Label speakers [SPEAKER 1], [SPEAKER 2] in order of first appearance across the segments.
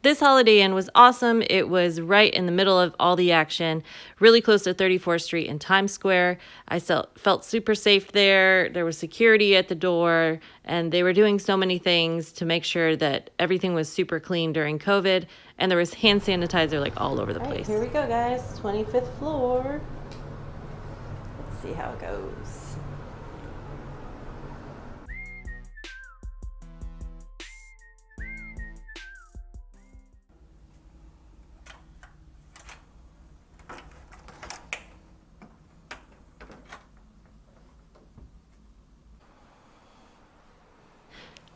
[SPEAKER 1] This Holiday Inn was awesome. It was right in the middle of all the action, really close to 34th Street in Times Square. I felt super safe there. There was security at the door, and they were doing so many things to make sure that everything was super clean during COVID, and there was hand sanitizer like all over the place. Here we go, guys. 25th floor. Let's see how it goes.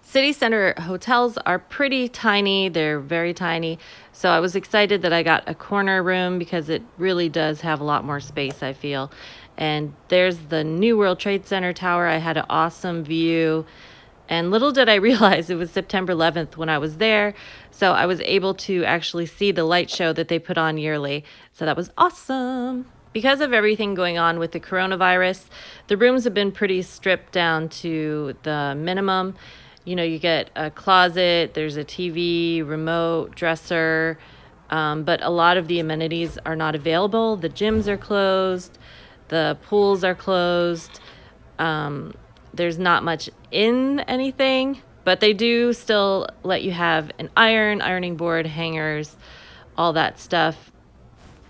[SPEAKER 1] City center hotels are pretty tiny. They're very tiny. So I was excited that I got a corner room because it really does have a lot more space, I feel. And there's the New World Trade Center tower. I had an awesome view. And little did I realize it was September 11th when I was there. So I was able to actually see the light show that they put on yearly. So that was awesome. Because of everything going on with the coronavirus, the rooms have been pretty stripped down to the minimum. You know, you get a closet, there's a TV, remote, dresser, but a lot of the amenities are not available. The gyms are closed, the pools are closed. There's not much in anything, but they do still let you have an ironing board, hangers, all that stuff.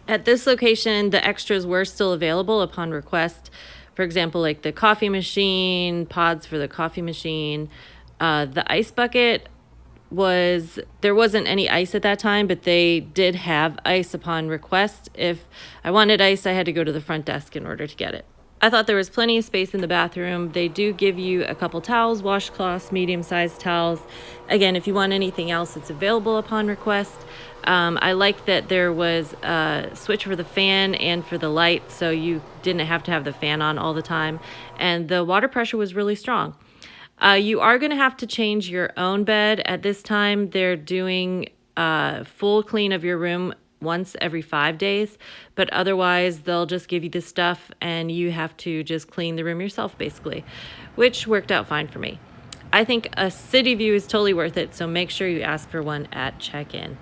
[SPEAKER 1] At this location, the extras were still available upon request. For example, like the coffee machine, pods for the coffee machine. The ice bucket there wasn't any ice at that time, but they did have ice upon request. If I wanted ice, I had to go to the front desk in order to get it. I thought there was plenty of space in the bathroom. They do give you a couple towels, washcloths, medium-sized towels. Again, if you want anything else, it's available upon request. I like that there was a switch for the fan and for the light, so you didn't have to have the fan on all the time. And the water pressure was really strong. You are going to have to change your own bed at this time. They're doing a full clean of your room once every 5 days, but otherwise they'll just give you the stuff and you have to just clean the room yourself basically, which worked out fine for me. I think a city view is totally worth it, so make sure you ask for one at check-in.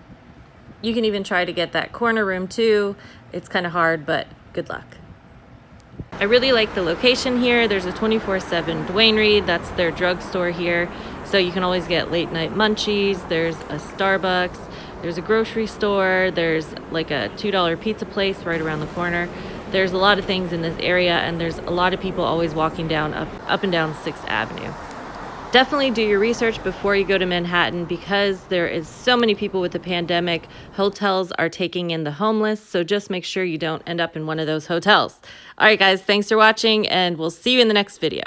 [SPEAKER 1] You can even try to get that corner room too. It's kind of hard, but good luck. I really like the location here. There's a 24/7 Duane Reade. That's their drugstore here. So you can always get late night munchies. There's a Starbucks. There's a grocery store. There's like a $2 pizza place right around the corner. There's a lot of things in this area, and there's a lot of people always walking down up and down 6th Avenue. Definitely do your research before you go to Manhattan because there is so many people with the pandemic. Hotels are taking in the homeless, so just make sure you don't end up in one of those hotels. All right, guys, thanks for watching, and we'll see you in the next video.